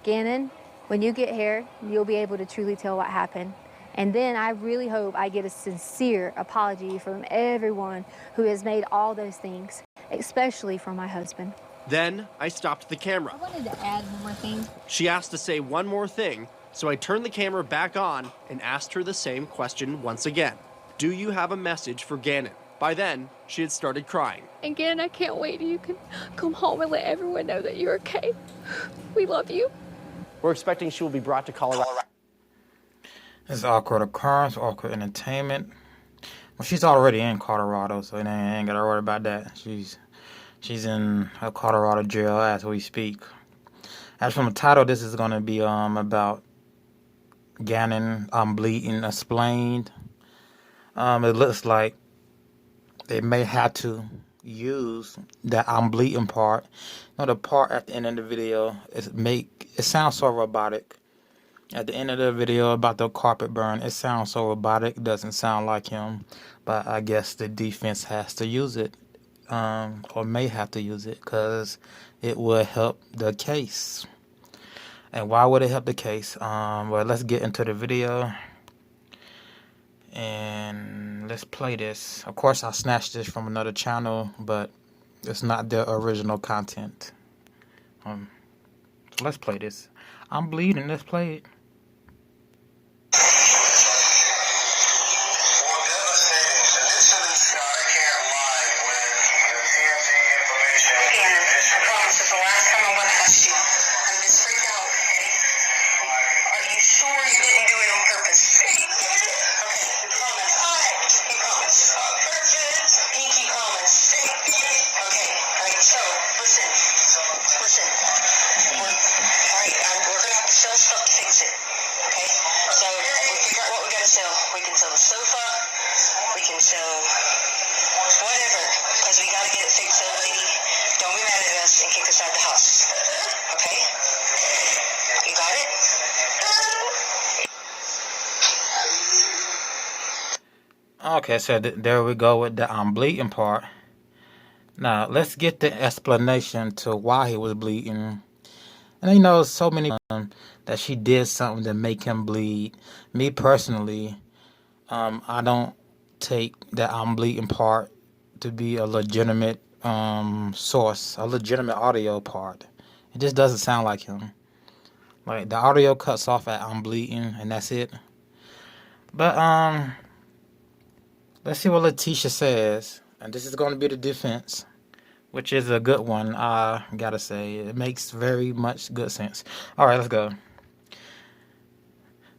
Gannon, when you get here, you'll be able to truly tell what happened. And then I really hope I get a sincere apology from everyone who has made all those things, especially from my husband. Then I stopped the camera. I wanted to add one more thing. She asked to say one more thing, so I turned the camera back on and asked her the same question once again. Do you have a message for Gannon? By then, she had started crying. And Gannon, I can't wait till you can come home and let everyone know that you're okay. We love you. We're expecting she will be brought to Colorado. It's awkward occurrence, awkward entertainment. Well, she's already in Colorado, so I ain't gotta worry about that. She's in a Colorado jail as we speak. As from the title, this is gonna be about Gannon bleeding explained. It looks like they may have to use that I'm bleeding part. You know, the part at the end of the video it sounds so robotic. At the end of the video about the carpet burn, it sounds so robotic. It doesn't sound like him, but I guess the defense has to use it, or may have to use it, because it will help the case. And why would it help the case? Well, let's get into the video. And let's play this. Of course, I snatched this from another channel, but it's not their original content. So let's play this. I'm bleeding. Let's play it. We can sell the sofa, we can sell whatever, because we got to get it fixed so the lady don't be mad at us and kick us out of the house. Okay? You got it? Okay, so there we go with the I'm bleeding part. Now, let's get the explanation to why he was bleeding. And you know, so many that she did something to make him bleed. Me personally, I don't take that I'm bleeding part to be a legitimate source, a legitimate audio part. It just doesn't sound like him. Like, the audio cuts off at I'm bleeding, and that's it. But let's see what Leticia says. And this is going to be the defense, which is a good one, I gotta say. It makes very much good sense. All right, let's go.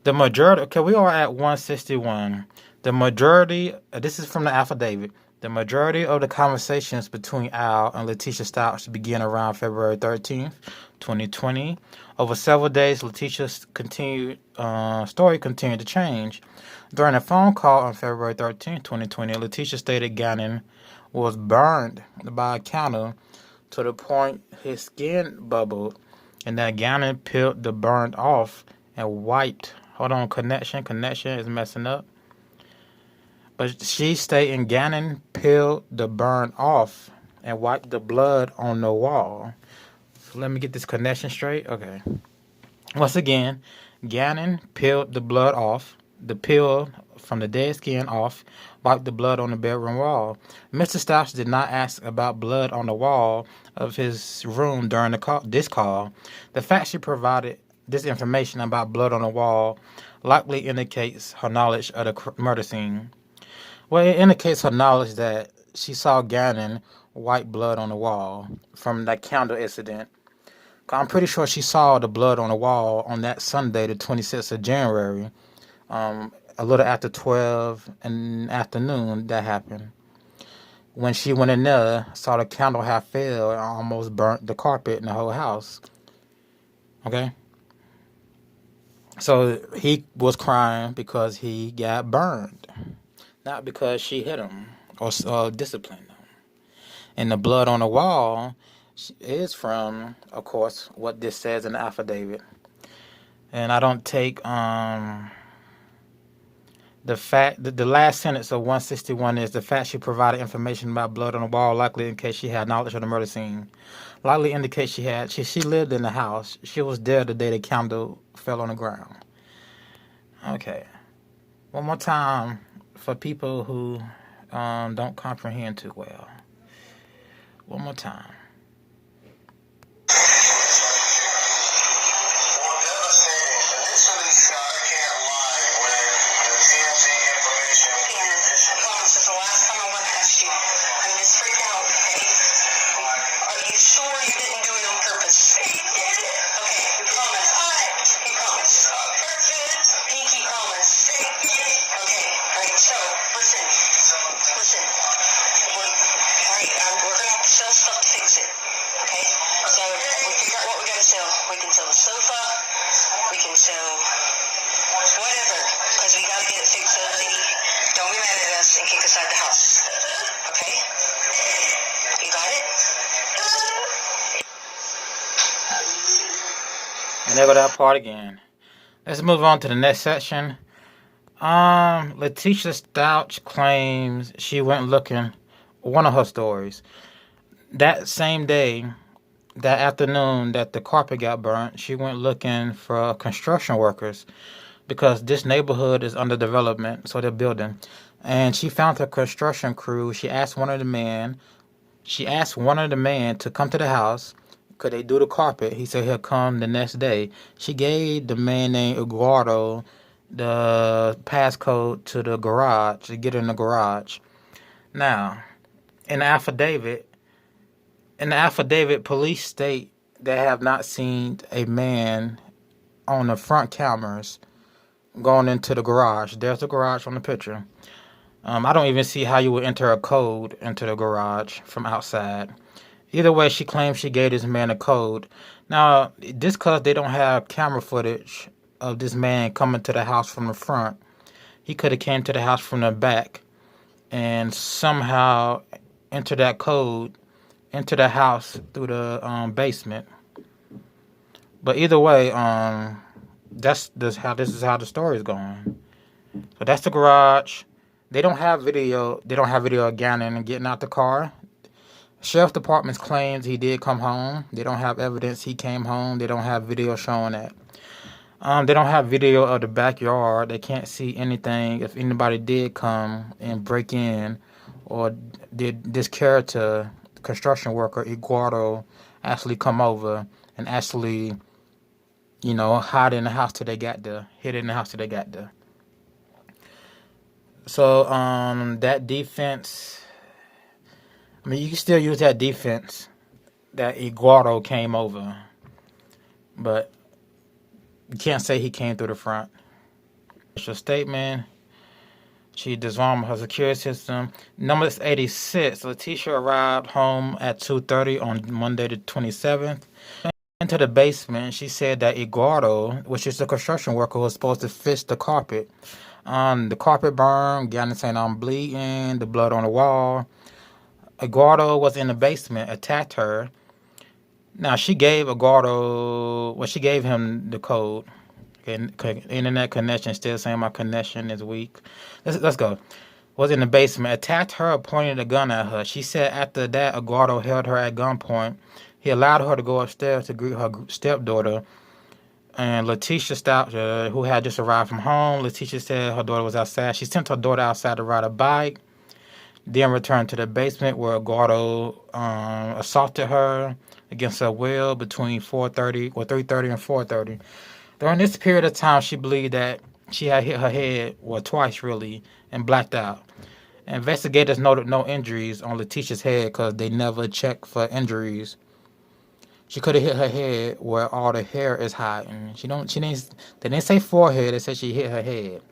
The majority, okay, we are at 161. The majority, this is from the affidavit. The majority of the conversations between Al and Letecia Stauch began around February 13th, 2020. Over several days, Leticia's story continued to change. During a phone call on February 13th, 2020, Leticia stated Gannon was burned by a counter to the point his skin bubbled, and that Gannon peeled the burn off and wiped. Hold on, connection is messing up. But she stating Gannon peeled the burn off and wiped the blood on the wall. So let me get this connection straight. Okay. Once again, Gannon peeled the blood off, the peel from the dead skin off, wiped the blood on the bedroom wall. Mr. Stauch did not ask about blood on the wall of his room during this call. The fact she provided this information about blood on the wall likely indicates her knowledge of the murder scene. Well, it indicates her knowledge that she saw Gannon wipe blood on the wall from that candle incident. I'm pretty sure she saw the blood on the wall on that Sunday, the 26th of January, a little after 12 in the afternoon. That happened. When she went in there, saw the candle half fell and almost burnt the carpet in the whole house. Okay? So he was crying because he got burned, not because she hit him or disciplined him. And the blood on the wall is from, of course, what this says in the affidavit. And I don't take The last sentence of 161 is the fact she provided information about blood on the wall likely indicates she had knowledge of the murder scene. Likely indicates she lived in the house. She was there the day the candle fell on the ground. Okay. One more time for people who don't comprehend too well. One more time. We can sell the sofa, we can sell whatever, because we gotta get it fixed so lady don't be mad at us and kick us out the house. Okay? You got it? And there go that part again. Let's move on to the next section. Leticia Stauch claims she went looking, one of her stories, that same day, that afternoon that the carpet got burnt, she went looking for construction workers because this neighborhood is under development, so they're building. And she found her construction crew. She asked one of the men to come to the house. Could they do the carpet? He said he'll come the next day. She gave the man named Eduardo the passcode to the garage to get in the garage. Now, in the affidavit, police state they have not seen a man on the front cameras going into the garage. There's the garage on the picture. I don't even see how you would enter a code into the garage from outside. Either way, she claims she gave this man a code. Now, just because they don't have camera footage of this man coming to the house from the front, he could have came to the house from the back and somehow entered that code into the house through the basement. But either way, this is how the story is going. So that's the garage. They don't have video. They don't have video of Gannon getting out the car. Sheriff Department claims he did come home. They don't have evidence he came home. They don't have video showing that. They don't have video of the backyard. They can't see anything if anybody did come and break in, or did this character, construction worker Eduardo, actually come over and actually, hide in the house till they got there. Hid in the house till they got there. So that defense, you can still use that defense that Eduardo came over, but you can't say he came through the front. Her statement, she disarmed her security system. Number 86, Leticia arrived home at 2:30 on Monday the 27th. Into the basement, she said that Eduardo, which is the construction worker who was supposed to fix the carpet, the carpet burned, Gannon saying I'm bleeding, the blood on the wall. Eduardo was in the basement, attacked her. Now, she gave him the code. Okay, internet connection, still saying my connection is weak. Let's go. Was in the basement, attacked her, pointed a gun at her. She said after that, Eduardo held her at gunpoint. He allowed her to go upstairs to greet her stepdaughter. And Letecia Stauch, who had just arrived from home, Leticia said her daughter was outside. She sent her daughter outside to ride a bike, then returned to the basement where Eduardo assaulted her against her will between 3:30 and 4:30. During this period of time, she believed that she had hit her head, twice really, and blacked out. Investigators noted no injuries on Leticia's head because they never checked for injuries. She could have hit her head where all the hair is hiding. They didn't say forehead. They said she hit her head.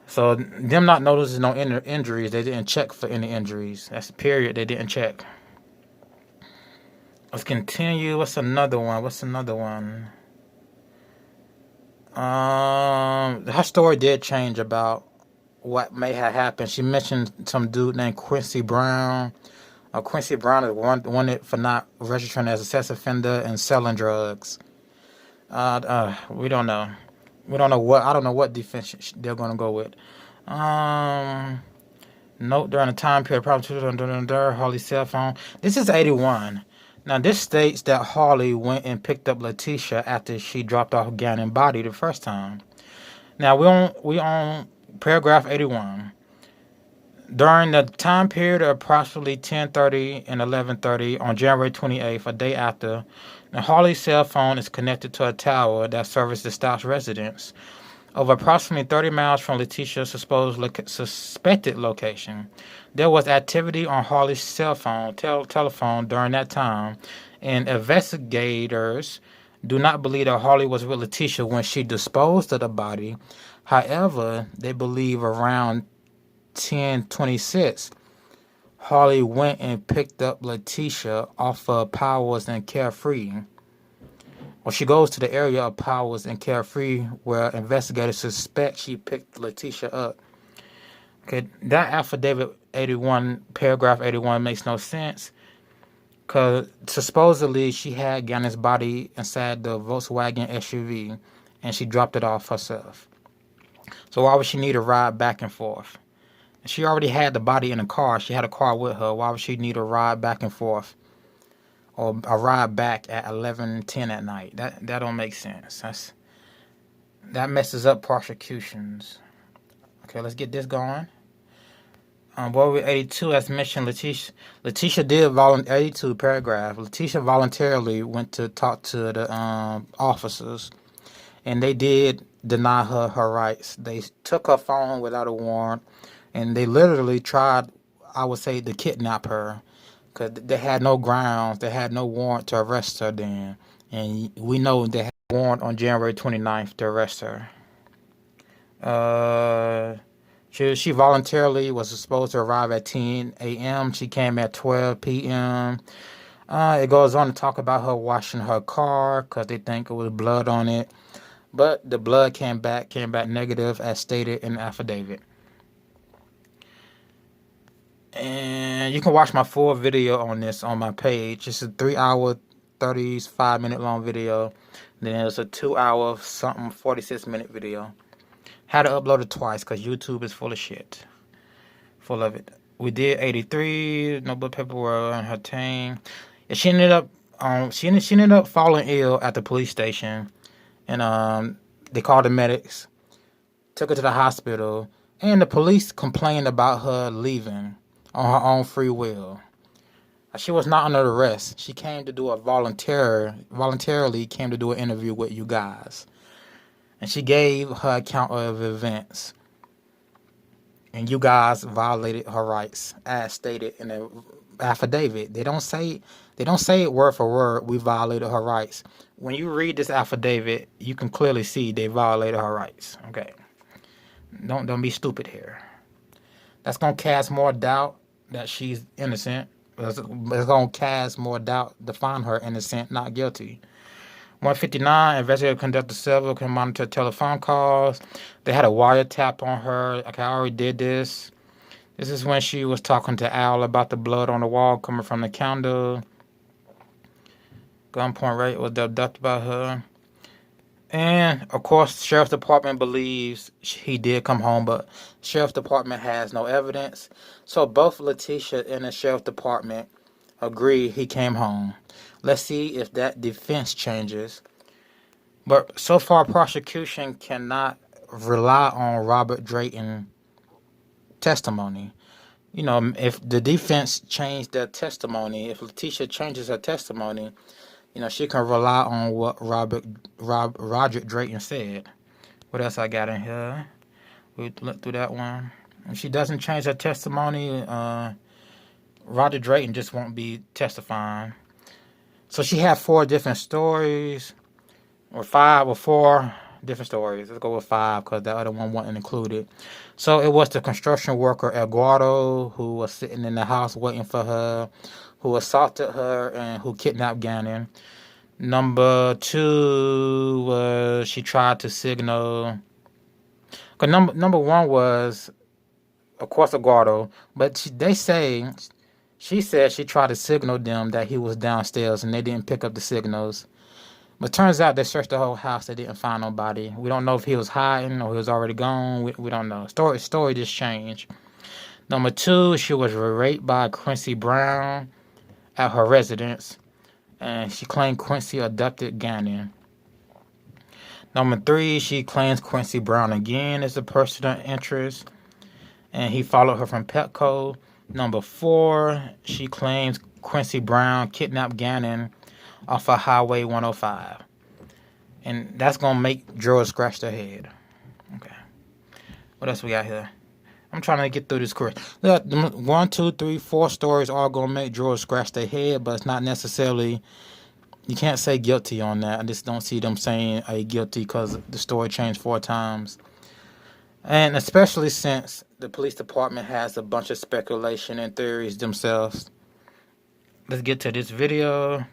So them not noticing no injuries, they didn't check for any injuries. That's the period they didn't check. Let's continue. What's another one? Her story did change about what may have happened. She mentioned some dude named Quincy Brown. Quincy Brown is wanted for not registering as a sex offender and selling drugs. We don't know. We don't know what. I don't know what defense they're going to go with. Note during the time period, Harley's cell phone. This is 81. Now this states that Harley went and picked up Leticia after she dropped off Gannon's body the first time. Now we on paragraph 81. During the time period of approximately 10:30 and 11:30 on January 28th, a day after, the Harley's cell phone is connected to a tower that services the Stauch residence over approximately 30 miles from Leticia's suspected location. There was activity on Harley's cell phone telephone during that time, and investigators do not believe that Harley was with Leticia when she disposed of the body. However, they believe around 10:26, Harley went and picked up Leticia off of Powers and Carefree. Well, she goes to the area of Powers and Carefree where investigators suspect she picked Leticia up. Okay, that affidavit 81, paragraph 81 makes no sense because supposedly she had Gannon's body inside the Volkswagen SUV and she dropped it off herself. So why would she need a ride back and forth? She already had the body in a car. She had a car with her. Why would she need a ride back and forth? Or a ride back at 11:10 at night? That don't make sense. That messes up prosecutions. Okay, let's get this going. Boy, with 82, as mentioned, Leticia did 82 paragraph. Leticia voluntarily went to talk to the officers, and they did deny her rights. They took her phone without a warrant, and they literally tried, I would say, to kidnap her because they had no grounds. They had no warrant to arrest her then. And we know they had a warrant on January 29th to arrest her. She voluntarily was supposed to arrive at 10 a.m. She came at 12 p.m. It goes on to talk about her washing her car because they think it was blood on it. But the blood came back negative as stated in the affidavit. And you can watch my full video on this on my page. It's a 3-hour, 35-minute long video. Then there's a 2-hour, 46-minute video. Had to upload it twice because YouTube is full of shit. Full of it. We did 83. No blood paperwork on her team. And she ended up falling ill at the police station. And they called the medics. Took her to the hospital. And the police complained about her leaving on her own free will. She was not under arrest. She came to do voluntarily came to do an interview with you guys. And she gave her account of events. And you guys violated her rights as stated in the affidavit. They don't say it word for word, we violated her rights. When you read this affidavit, you can clearly see they violated her rights. Okay. Don't be stupid here. That's gonna cast more doubt that she's innocent. It's gonna cast more doubt to find her innocent, not guilty. 159, investigators conducted several, can monitor telephone calls. They had a wiretap on her. Okay, I already did this. This is when she was talking to Al about the blood on the wall coming from the candle. Gunpoint rate was abducted by her. And, of course, the Sheriff's Department believes he did come home, but the Sheriff's Department has no evidence. So both Leticia and the Sheriff's Department agree he came home. Let's see if that defense changes. But so far, prosecution cannot rely on Robert Drayton's testimony. You know, if the defense changed their testimony, if Leticia changes her testimony, you know, she can rely on what Roger Drayton said. What else I got in here? We look through that one. If she doesn't change her testimony, Roger Drayton just won't be testifying. So she had 4 different stories, or 4 different stories. Let's go with 5 because the other one wasn't included. So it was the construction worker Eduardo who was sitting in the house waiting for her, who assaulted her and who kidnapped Gannon. Number 2 was she tried to signal. Cause number 1 was, of course, Eduardo, but she said she tried to signal them that he was downstairs and they didn't pick up the signals. But turns out they searched the whole house. They didn't find nobody. We don't know if he was hiding or he was already gone. We don't know. Story just changed. Number 2, she was raped by Quincy Brown at her residence, and she claimed Quincy abducted Gannon. Number 3, she claims Quincy Brown again is a person of interest, and he followed her from Petco. Number 4, she claims Quincy Brown kidnapped Gannon off of Highway 105. And that's going to make jurors scratch their head. Okay. What else we got here? I'm trying to get through this course. Look, 1, 2, 3, 4 stories all going to make jurors scratch their head, but it's not necessarily... You can't say guilty on that. I just don't see them saying guilty because the story changed 4 times. And especially since the police department has a bunch of speculation and theories themselves. Let's get to this video.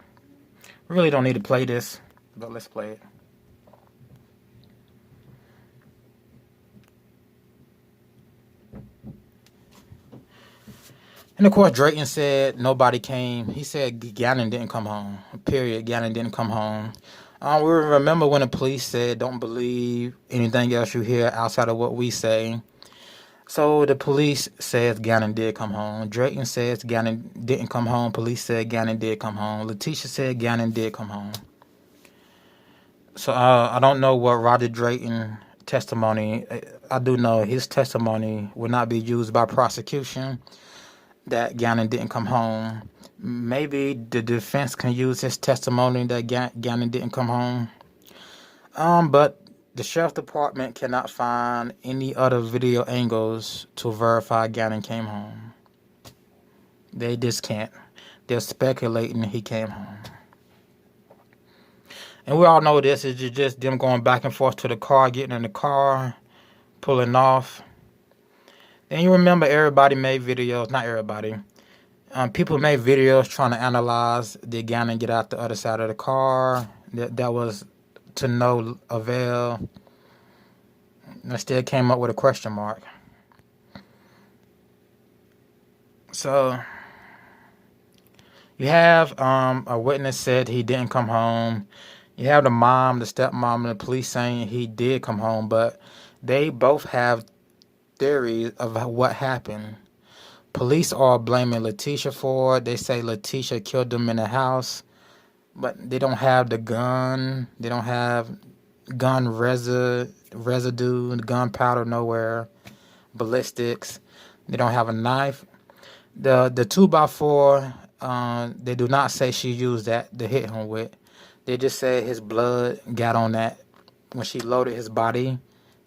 We really don't need to play this, but let's play it. And of course, Drayton said nobody came. He said Gannon didn't come home. Period. Gannon didn't come home. We remember when the police said don't believe anything else you hear outside of what we say. So the police says Gannon did come home. Drayton says Gannon didn't come home. Police said Gannon did come home. Leticia said Gannon did come home. So I don't know what Roger Drayton testimony. I do know his testimony will not be used by prosecution. That Gannon didn't come home. Maybe the defense can use his testimony that Gannon didn't come home. But the sheriff's department cannot find any other video angles to verify Gannon came home. They just can't. They're speculating he came home. And we all know this is just them going back and forth to the car, getting in the car, pulling off. And you remember everybody made videos, not everybody. People made videos trying to analyze did Gannon get out the other side of the car. That was to no avail. I still came up with a question mark. So you have a witness said he didn't come home. You have the mom, the stepmom, and the police saying he did come home, but they both have theories of what happened. Police are blaming Leticia for it. They say Leticia killed them in the house, but they don't have the gun. They don't have gun residue, gunpowder nowhere, ballistics. They don't have a knife. The 2x4, they do not say she used that to hit him with. They just say his blood got on that when she loaded his body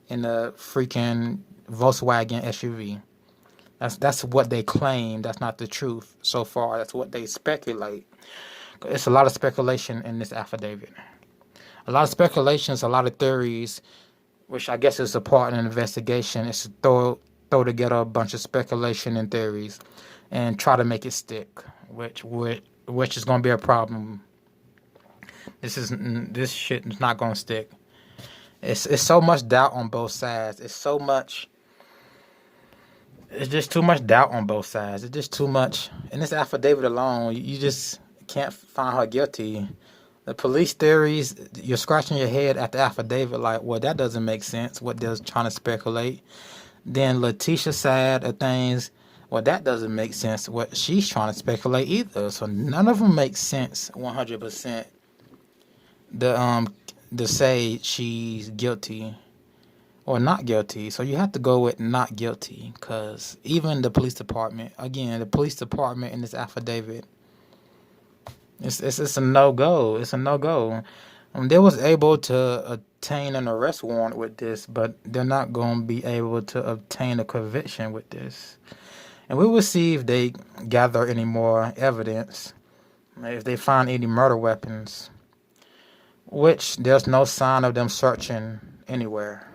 in the freaking Volkswagen SUV. That's what they claim. That's not the truth so far. That's what they speculate. It's a lot of speculation in this affidavit. A lot of speculations, a lot of theories, which I guess is a part of an investigation. It's to throw together a bunch of speculation and theories and try to make it stick, which is going to be a problem. This shit is not going to stick. It's so much doubt on both sides. It's just too much doubt on both sides. It's just too much. In this affidavit alone, you just can't find her guilty. The police theories, you're scratching your head at the affidavit like, well, that doesn't make sense, what they're trying to speculate. Then Leticia's side of things, well, that doesn't make sense, what she's trying to speculate either. So none of them make sense 100%. To say she's guilty or not guilty. So you have to go with not guilty, because even the police department, again, the police department in this affidavit, it's a no-go. It's a no-go. They was able to obtain an arrest warrant with this, but they're not going to be able to obtain a conviction with this. And we will see if they gather any more evidence, if they find any murder weapons, which there's no sign of them searching anywhere.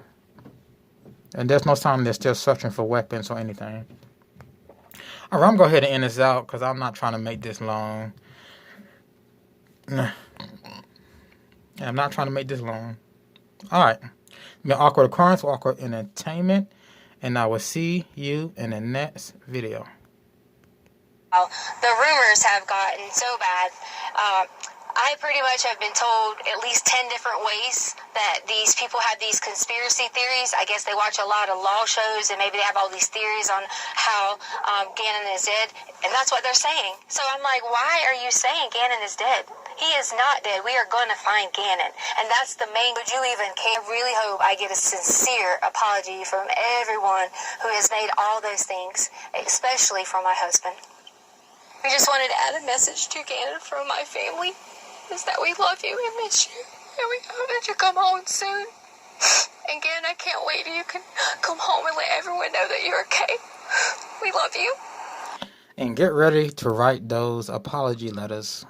And there's no sign they're still searching for weapons or anything. All right, I'm going to go ahead and end this out because I'm not trying to make this long. I'm not trying to make this long. All right. Been Awkward Occurrence, Awkward Entertainment. And I will see you in the next video. The rumors have gotten so bad. I pretty much have been told at least 10 different ways that these people have these conspiracy theories. I guess they watch a lot of law shows and maybe they have all these theories on how Gannon is dead. And that's what they're saying. So I'm like, why are you saying Gannon is dead? He is not dead. We are going to find Gannon. And that's the main... Would you even care? I really hope I get a sincere apology from everyone who has made all those things, especially from my husband. We just wanted to add a message to Gannon from my family, is that we love you and miss you, and we hope that you come home soon. And Gannon, I can't wait till you can come home and let everyone know that you're okay. We love you. And get ready to write those apology letters.